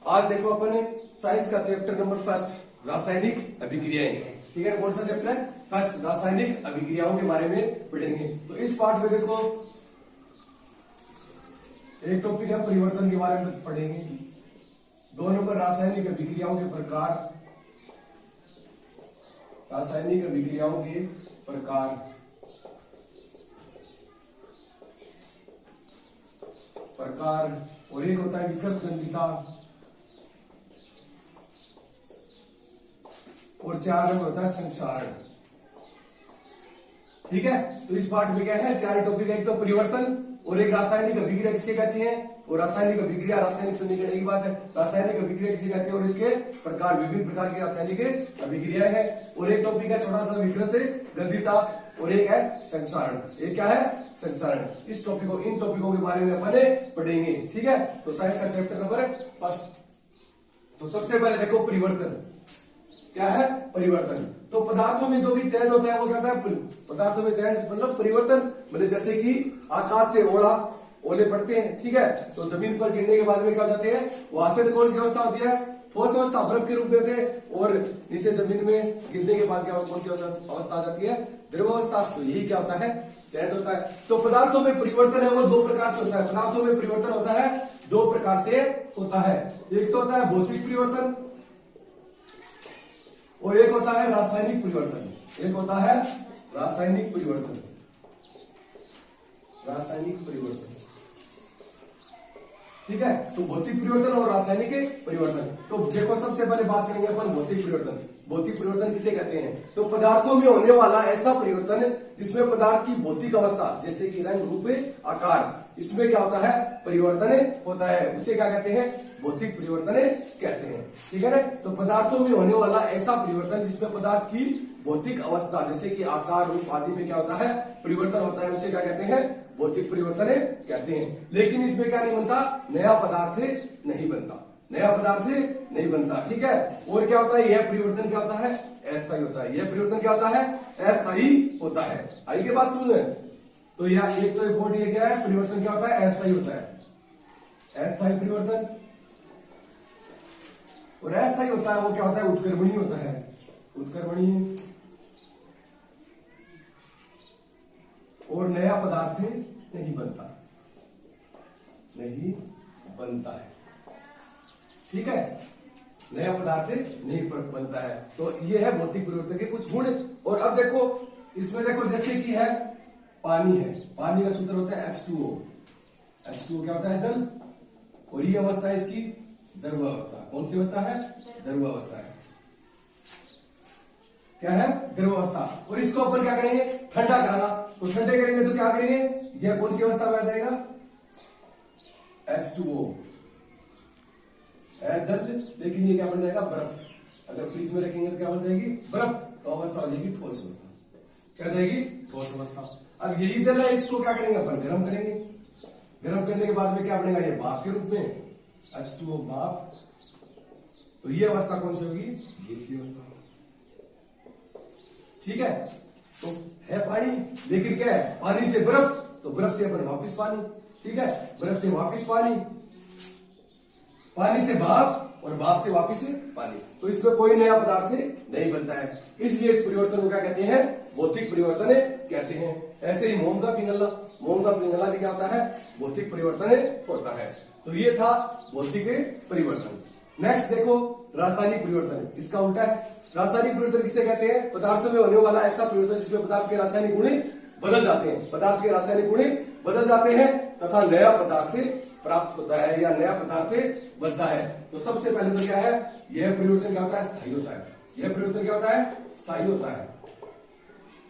आज देखो अपन साइंस का चैप्टर नंबर फर्स्ट रासायनिक अभिक्रियाएं, ठीक है। कौन सा चैप्टर है? फर्स्ट रासायनिक अभिक्रियाओं के बारे में पढ़ेंगे। तो इस पार्ट में देखो एक टॉपिक है परिवर्तन के बारे में पढ़ेंगे, 2 नंबर रासायनिक अभिक्रियाओं के प्रकार, रासायनिक अभिक्रियाओं के प्रकार, और एक होता है विकृत गंधिता, और 4 नंबर होता है संक्षारण, ठीक है। तो इस पार्ट में क्या है? 4 टॉपिक है, एक तो परिवर्तन और एक रासायनिक अभिक्रिया किसे कहती है, और रासायनिक अभिक्रिया रासायनिक समीकरण की बात है, रासायनिक अभिक्रिया किसे कहते हैं और इसके प्रकार, विभिन्न प्रकार की रासायनिक अभिक्रियाएं हैं। और एक टॉपिक है छोटा सा विकृत गंधिता, और एक है संक्षारण। एक क्या है? संक्षारण। इस टॉपिक को, इन टॉपिकों के बारे में अपन पढ़ेंगे, ठीक है। तो साइंस का चैप्टर नंबर फर्स्ट। तो सबसे पहले देखो परिवर्तन क्या है? परिवर्तन। तो पदार्थों में जो भी चेंज होता है वो क्या होता है? पदार्थों में चेंज मतलब परिवर्तन, मतलब जैसे कि आकाश से ओले पड़ते हैं, ठीक है। तो जमीन पर गिरने के बाद में क्या हो जाते हैं? वहां से कौन सी अवस्था होती है? ठोस अवस्था, बर्फ के रूप में थे, और नीचे जमीन में गिरने के बाद क्या कौन सी अवस्था आ जाती है? द्रव अवस्था। तो यही क्या होता है? चेंज होता है। तो पदार्थों में परिवर्तन है वो 2 प्रकार से होता है। पदार्थों में परिवर्तन होता है 2 प्रकार से होता है। एक तो होता है भौतिक परिवर्तन और एक होता है रासायनिक परिवर्तन। एक होता है रासायनिक परिवर्तन, रासायनिक परिवर्तन, ठीक है। तो भौतिक परिवर्तन और रासायनिक परिवर्तन। तो देखो सबसे पहले बात करेंगे अपन भौतिक परिवर्तन। भौतिक परिवर्तन किसे कहते हैं? तो पदार्थों में होने वाला ऐसा परिवर्तन जिसमें पदार्थ की भौतिक अवस्था जैसे कि रंग, रूप, आकार, इसमें क्या होता है? परिवर्तन होता है। उसे क्या कहते हैं? भौतिक परिवर्तन कहते हैं, ठीक है ना। तो पदार्थों में होने वाला ऐसा परिवर्तन जिसमें पदार्थ की भौतिक अवस्था जैसे कि आकार, रूप आदि में क्या होता है? परिवर्तन होता है, उसे क्या कहते हैं? भौतिक परिवर्तन कहते हैं। लेकिन इसमें क्या नहीं बनता? नया पदार्थ नहीं बनता, नया पदार्थ नहीं बनता, ठीक है। और क्या होता है? यह परिवर्तन क्या होता है? अस्थायी होता है। यह परिवर्तन क्या होता है? अस्थायी होता है। आई के बात सुन। तो यह एक तो इंपॉर्टेंट ये क्या है? परिवर्तन क्या होता है? अस्थायी होता है, अस्थायी परिवर्तन। और अस्थायी होता है वो क्या होता है? उत्क्रमणीय होता है, उत्क्रमणीय। और नया पदार्थ नहीं बनता, नहीं बनता है, ठीक है। नया पदार्थ नहीं बनता है। तो ये है भौतिक परिवर्तन के कुछ गुण। और अब देखो इसमें देखो जैसे कि है पानी है, पानी का सूत्र होता है H2O। H2O क्या होता है? जल। और ये अवस्था है इसकी द्रव अवस्था। कौन सी अवस्था है? द्रव अवस्था है। क्या है? द्रव अवस्था। और इसको अपन क्या करेंगे? ठंडा कराना। तो ठंडे करेंगे तो क्या करेंगे? यह कौन सी अवस्था में आ जाएगा? H2O जल। लेकिन ये क्या बन जाएगा? बर्फ। अगर फ्रिज में रखेंगे तो क्या बन जाएगी? बर्फ। तो अवस्था हो जाएगी ठोस अवस्था। क्या जाएगी? ठोस अवस्था। अब यही जल है, इसको क्या करेंगे अपन? गर्म करेंगे। गर्म करने के बाद में क्या बनेगा? ये भाप के रूप में H2O भाप। तो ये अवस्था कौन सी होगी? गैसीय अवस्था, ठीक है। तो है पानी, लेकिन क्या है? पानी से बर्फ, तो बर्फ से अपन वापिस पानी, ठीक है। बर्फ से वापिस पानी, पानी से भाप, और भाप से वापिस पानी। तो इसमें कोई नया पदार्थ नहीं बनता है। इसलिए इस परिवर्तन को क्या कहते हैं? भौतिक परिवर्तन कहते हैं। ऐसे ही मोम का पिघलना, मोम का पिघलना भी क्या होता है? भौतिक परिवर्तन होता है। तो ये था भौतिक परिवर्तन। नेक्स्ट देखो रासायनिक परिवर्तन, इसका उल्टा है। रासायनिक परिवर्तन किसे कहते हैं? पदार्थों में होने वाला ऐसा परिवर्तन जिसमें पदार्थ के रासायनिक गुण बदल जाते हैं, पदार्थ के रासायनिक गुण बदल जाते हैं तथा नया पदार्थ प्राप्त होता है या नया पदार्थ बनता है। तो सबसे पहले तो क्या है? यह परिवर्तन क्या होता है? स्थायी होता है। यह परिवर्तन क्या होता है? स्थायी होता है।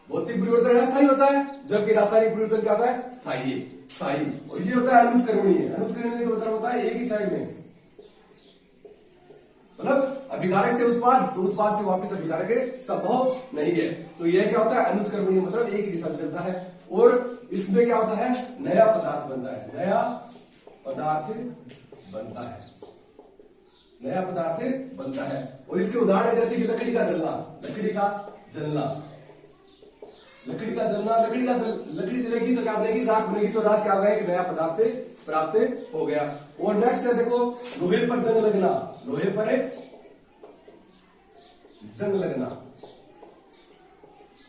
भौतिक परिवर्तन अस्थायी होता है, जबकि रासायनिक परिवर्तन क्या होता है? स्थायी, स्थायी। और ये होता है अनुत्क्रमणीय। अनुत्क्रमणीय का मतलब होता है एक ही साइड में, मतलब अभिकारक से उत्पाद, तो उत्पाद से वापस अभिकारक संभव नहीं है। तो यह क्या होता है? अनुत्क्रमणीय, मतलब एक ही दिशा में चलता है। और इसमें क्या होता है? नया पदार्थ बनता है, नया पदार्थ बनता है, नया पदार्थ बनता है। और इसके उदाहरण जैसे कि लकड़ी का जलना, लकड़ी का जलना, लकड़ी का जलना, लकड़ी जलेगी तो क्या बनेगी? राख बनेगी। तो राख क्या होगा? एक नया पदार्थ प्राप्त हो गया। और नेक्स्ट है देखो लोहे पर जंग लगना, लोहे पर जंग लगना।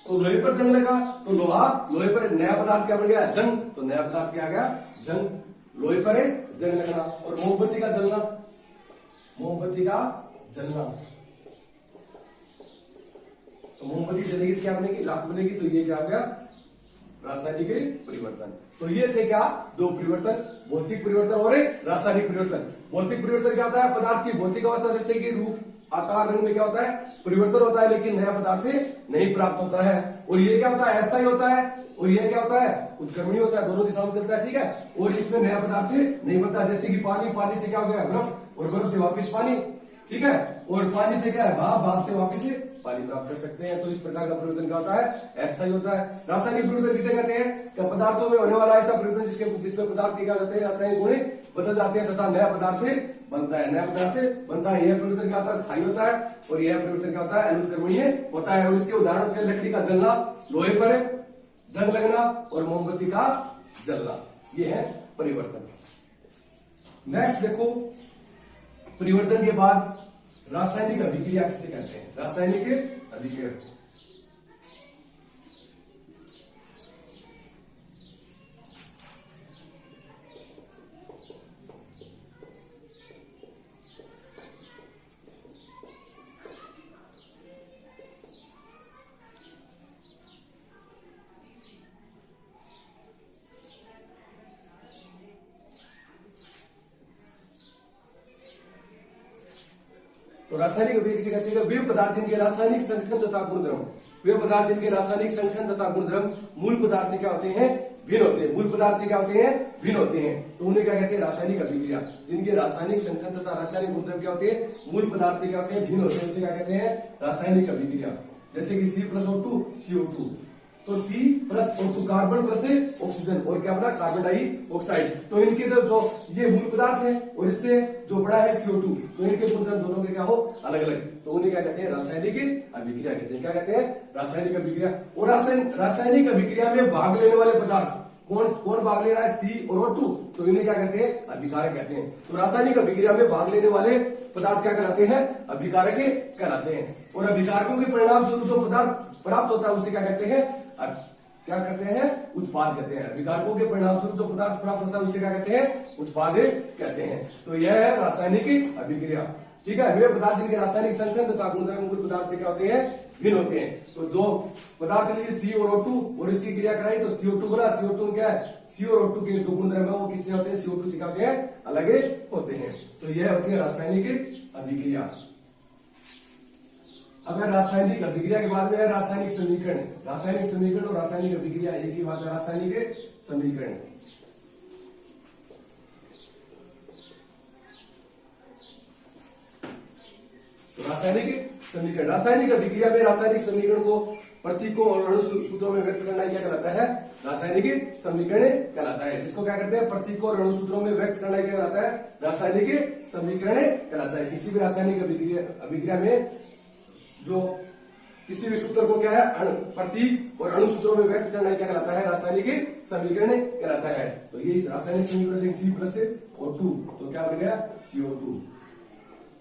तो लोहे पर जंग लगा तो लोहे पर नया पदार्थ क्या बन गया, जंग। तो नया पदार्थ क्या आ गया, जंग। लोहे पर जंग लगना। और मोमबत्ती का जलना, मोमबत्ती का जलना। तो मोमबत्ती जलेगी तो क्या बनेगी, राख बनेगी। तो ये क्या आ गया, रासायनिक परिवर्तन। तो ये थे क्या, दो परिवर्तन, भौतिक परिवर्तन और रासायनिक परिवर्तन। भौतिक परिवर्तन क्या होता है, पदार्थ की भौतिक अवस्था जैसे कि रूप, आकार, रंग में क्या होता है, परिवर्तन होता है, लेकिन नया पदार्थ नहीं प्राप्त होता है। और ये क्या होता है, अस्थायी होता है। और ये क्या होता है, उत्क्रमणी होता है, दोनों दिशाओं में चलता है, ठीक है। और इसमें नया पदार्थ नहीं बनता, जैसे कि पानी, पानी से क्या हो गया बर्फ, और बर्फ से वापिस पानी, ठीक है। और पानी से क्या है, भाप, भाप से वापिस पानी प्राप्त कर सकते हैं। तो इस प्रकार का परिवर्तन क्या होता है, अस्थायी होता है। रासायनिक परिवर्तन किसे कहते हैं, कि पदार्थों में होने वाला ऐसा परिवर्तन जिसमें पदार्थ के क्या होते हैं, रासायनिक गुण बदल जाते हैं तथा नया पदार्थ बनता है, नया पदार्थ बनता है। यह परिवर्तन क्या होता है, स्थायी होता है। और यह परिवर्तन क्या होता है, अनुत्क्रमणीय होता है। और इसके उदाहरण होते हैं लकड़ी का जलना, लोहे पर जंग लगना और मोमबत्ती का जलना। ये है परिवर्तन। नेक्स्ट देखो, परिवर्तन के बाद रासायनिक अभिक्रिया किसे कहते हैं, रासायनिक अभिक्रिया। तो रासायनिक अभिक्रिया से कहते हैं वे पदार्थ जिनके रासायनिक संगठन तथा गुणधर्म, वे पदार्थ जिनके रासायनिक संगठन तथा गुणधर्म मूल पदार्थ से क्या होते हैं, भिन्न होते हैं। मूल पदार्थ से क्या होते हैं, भिन्न होते हैं। तो उन्हें क्या कहते हैं, रासायनिक अभिक्रिया। जिनके रासायनिक संगठन तथा रासायनिक गुणधर्म क्या होते हैं, मूल पदार्थ से क्या होते हैं, भिन्न होते हैं, उसे क्या कहते हैं, रासायनिक अभिक्रिया। जैसे कि C+O2 CO2। तो C+O2 कार्बन प्लस ऑक्सीजन, और क्या बना, कार्बन डाइऑक्साइड। तो इनके जो ये मूल पदार्थ है और इससे जो बड़ा है CO2, तो इनके गुणधर्म दोनों के क्या हो, अलग अलग। तो उन्हें क्या कहते हैं, रासायनिक अभिक्रिया कहते हैं। क्या कहते हैं, रासायनिक अभिक्रिया। और रासायनिक अभिक्रिया में भाग लेने वाले पदार्थ कौन कौन भाग ले रहा है, C और O2, तो इन्हें क्या कहते हैं, अभिकारक कहते हैं। तो रासायनिक अभिक्रिया में भाग लेने वाले पदार्थ क्या कहलाते हैं, अभिकारक कहलाते हैं। और अभिकारकों के परिणाम स्वरूप जो पदार्थ प्राप्त होता है उसे क्या कहते हैं, क्या कहते हैं, उत्पाद कहते हैं। अभिकारकों के परिणाम स्वरूप जो पदार्थ प्राप्त होता है उसे क्या कहते हैं, उत्पाद कहते हैं। तो यह है रासायनिक अभिक्रिया, ठीक है। वे पदार्थ जिनके रासायनिक संगठन तथा गुणधर्म मूल पदार्थ से क्या होते हैं, भिन्न होते हैं। तो जो पदार्थ लिए C और O2 और इसकी क्रिया कराई तो CO2 बना। CO2 क्या है, C और O2 के जो गुणधर्म है वो किससे होते हैं, CO2 से क्या होते हैं, अलग होते हैं। तो यह होती है रासायनिक अभिक्रिया। अगर रासायनिक अभिक्रिया के बाद में है रासायनिक समीकरण। रासायनिक समीकरण और रासायनिक अभिक्रिया एक ही बात है, रासायनिक समीकरण। तो रासायनिक समीकरण, रासायनिक अभिक्रिया में रासायनिक समीकरण को प्रतीकों और अणु सूत्रों में व्यक्त करना क्या कहलाता है, रासायनिक समीकरण कहलाता है। जिसको क्या करते हैं, प्रतीकों और अणु सूत्रों में व्यक्त करना क्या कहलाता है, रासायनिक समीकरण कहलाता है। किसी भी रासायनिक अभिक्रिया में जो किसी भी सूत्र को क्या है, प्रतीक और अणु सूत्रों में व्यक्त करना क्या कहलाता है, रासायनिक समीकरण कहलाता है। तो ये इस रासायनिक समीकरण C+O2, तो क्या बन गया, CO2,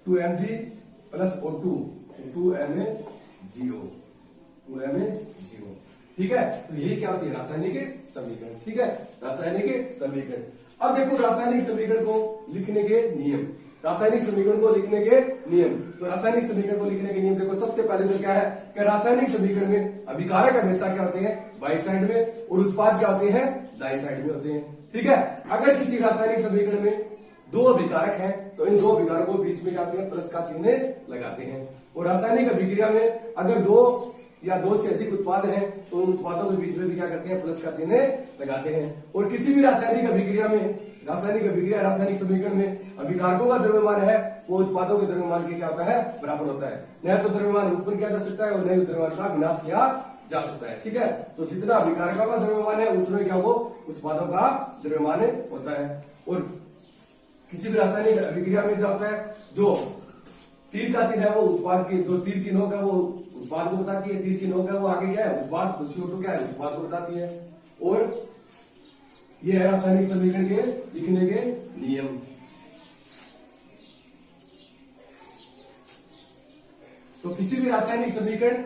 2Mg plus O2, 2MaGO, 2MaGO, ठीक है। तो यही क्या होती है, रासायनिक समीकरण, ठीक है, रासायनिक समीकरण। अब देखो रासायनिक समीकरण को लिखने के नियम, रासायनिक समीकरण को लिखने के नियम। तो रासायनिक समीकरण को लिखने के नियम देखो, सबसे पहले तो क्या है कि रासायनिक समीकरण में अभिकारक हमेशा क्या होते हैं, बाई साइड में, और उत्पाद क्या होते हैं, दाई साइड में होते हैं, ठीक है। अगर किसी रासायनिक समीकरण में दो अभिकारक हैं तो इन दो अभिकारकों के बीच में क्या होते हैं, प्लस का चिन्ह लगाते हैं। और रासायनिक अभिक्रिया में अगर दो या दो से अधिक उत्पाद हैं तो उन उत्पादों के बीच में भी क्या करते हैं, प्लस का चिन्ह लगाते हैं। और किसी भी रासायनिक अभिक्रिया में, रासायनिक समीकरण में अभिकारकों का द्रव्यमान है वो उत्पादों के द्रव्यमान के क्या होता है, बराबर होता है। न तो द्रव्यमान उत्पन्न किया जा सकता है और न ही द्रव्यमान का विनाश किया जा सकता है, ठीक है। तो जितना अभिकारकों का द्रव्यमान है उतना क्या वो उत्पादों का द्रव्यमान होता है। और किसी भी रासायनिक अभिक्रिया में क्या होता है, जो तीर का चिन्ह है वो उत्पाद की, जो तीर की नोक है वो उत्पाद को बताती है, तीर की नोक है वो आगे क्या है, उत्पाद, CO2 क्या है, उत्पाद को बताती है। और ये है रासायनिक समीकरण के लिखने के नियम। तो किसी भी रासायनिक समीकरण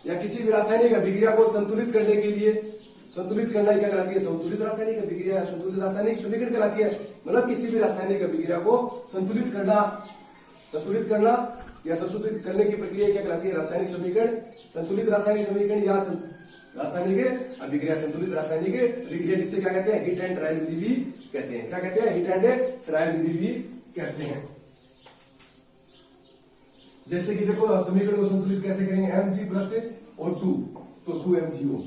या किसी भी रासायनिक अभिक्रिया को संतुलित करने के लिए, संतुलित करना क्या कहलाती है? संतुलित रासायनिक अभिक्रिया या संतुलित रासायनिक समीकरण कहलाती है। मतलब किसी भी रासायनिक अभिक्रिया को संतुलित करना या संतुलित करने की प्रक्रिया क्या कहलाती है? रासायनिक समीकरण। संतुलित रासायनिक समीकरण या रासायनिक अभिक्रिया, संतुलित रासायनिक अभिक्रिया जिससे क्या कहते हैं? हीट एंड ट्रायल विधि भी कहते हैं। क्या कहते हैं? हीट एंड ट्रायल विधि भी कहते हैं। जैसे कि देखो समीकरण को संतुलित कैसे करेंगे? Mg प्लस O2 तो 2MgO,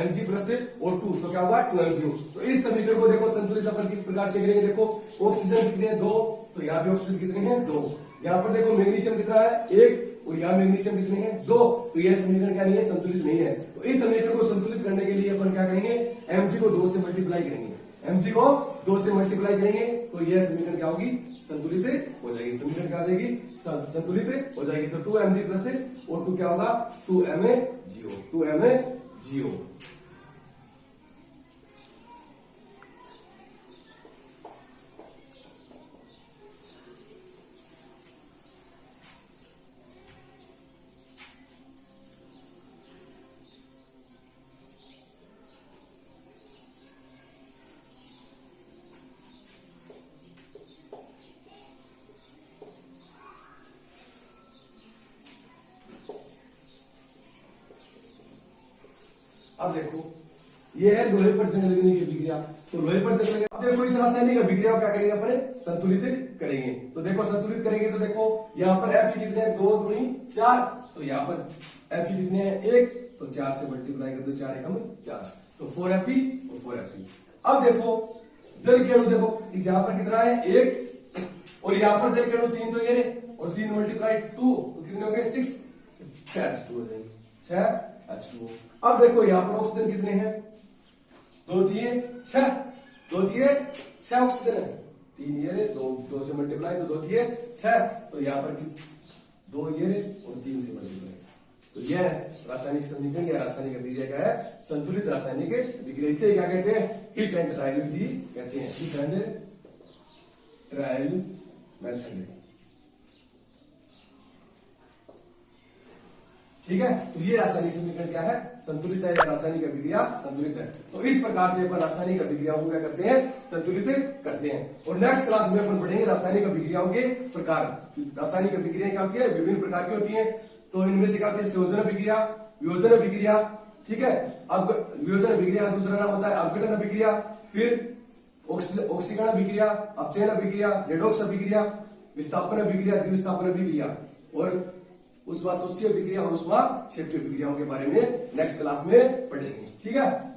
Mg प्लस O2 तो क्या होगा? 2MgO। तो इस समीकरण को देखो संतुलित अपन किस प्रकार से करेंगे? देखो ऑक्सीजन कितने हैं? 2, तो यहाँ पे ऑक्सीजन कितने हैं? 2। यहाँ पर देखो मैग्नीशियम कितना है? 1, और यहाँ मैग्नीशियम कितने हैं? 2। तो यह समीकरण क्या नहीं है? संतुलित नहीं है। तो इस समीकरण को संतुलित करने के लिए अपन क्या करेंगे? Mg को 2 से मल्टीप्लाई करेंगे। Mg को 2 से मल्टीप्लाई करेंगे तो यह समीकरण क्या होगी? संतुलित हो जाएगी। समीकरण क्या हो जाएगी? संतुलित हो जाएगी। तो 2Mg प्लस O2 क्या होगा? 2MaGO। अब देखो ये है लोहे पर जंग लगने की अभिक्रिया। तो लोहे पर जंग लगने, अब देखो इस रासायनिक अभिक्रिया को क्या करेंगे? अपने संतुलित करेंगे। तो देखो संतुलित करेंगे तो देखो यहाँ पर Fe कितने हैं? 2 दूनी 4। तो यहाँ पर Fe कितने हैं? 1, तो 4 से मल्टीप्लाई कर दो, 4 एकम 4, तो 4Fe और 4Fe। अब देखो जल के अणु देखो यहाँ पर कितना है? 1, और यहाँ पर जल के अणु 3, तो ये और 3 मल्टीप्लाई 2 तो कितने हो गए? 6, 6H2 हो जाएंगे, 6H2। अब देखो यहाँ पर ऑक्सीजन कितने हैं? 2 दिए 6, 2 दिए 6 ऑक्सीजन है। 3 ये 2 से मल्टीप्लाई तो 2 दिए 6, तो यहाँ पर 2 ये और 3 से मल्टीप्लाई। तो यह रासायनिक समीकरण या रासायनिक अभिक्रिया क्या है? संतुलित रासायनिक अभिक्रिया। इसे क्या कहते हैं? हीट एंड ट्रायल विधि कहते हैं। Heat and trial method. ठीक है, तो ये रासायनिक समीकरण क्या है? संतुलित है या रासायनिक अभिक्रिया संतुलित है। तो इस प्रकार से अपन रासायनिक अभिक्रियाओं को क्या करते हैं? संतुलित करते हैं। और नेक्स्ट क्लास में अपन पढ़ेंगे रासायनिक अभिक्रियाओं के प्रकार। रासायनिक अभिक्रिया क्या होती है? विभिन्न प्रकार की होती है। तो इनमें से क्या होती है? संयोजन अभिक्रिया, वियोजन अभिक्रिया। ठीक है, अब वियोजन अभिक्रिया का दूसरा नाम होता है अपघटन अभिक्रिया, फिर ऑक्सीकरण अभिक्रिया, अपचयन अभिक्रिया, रेडॉक्स अभिक्रिया, विस्थापन अभिक्रिया, द्विविस्थापन अभिक्रिया, और उष्माशोषीय अभिक्रिया और उष्मा क्षेत्रीय अभिक्रियाओं के बारे में नेक्स्ट क्लास में पढ़ेंगे। ठीक है।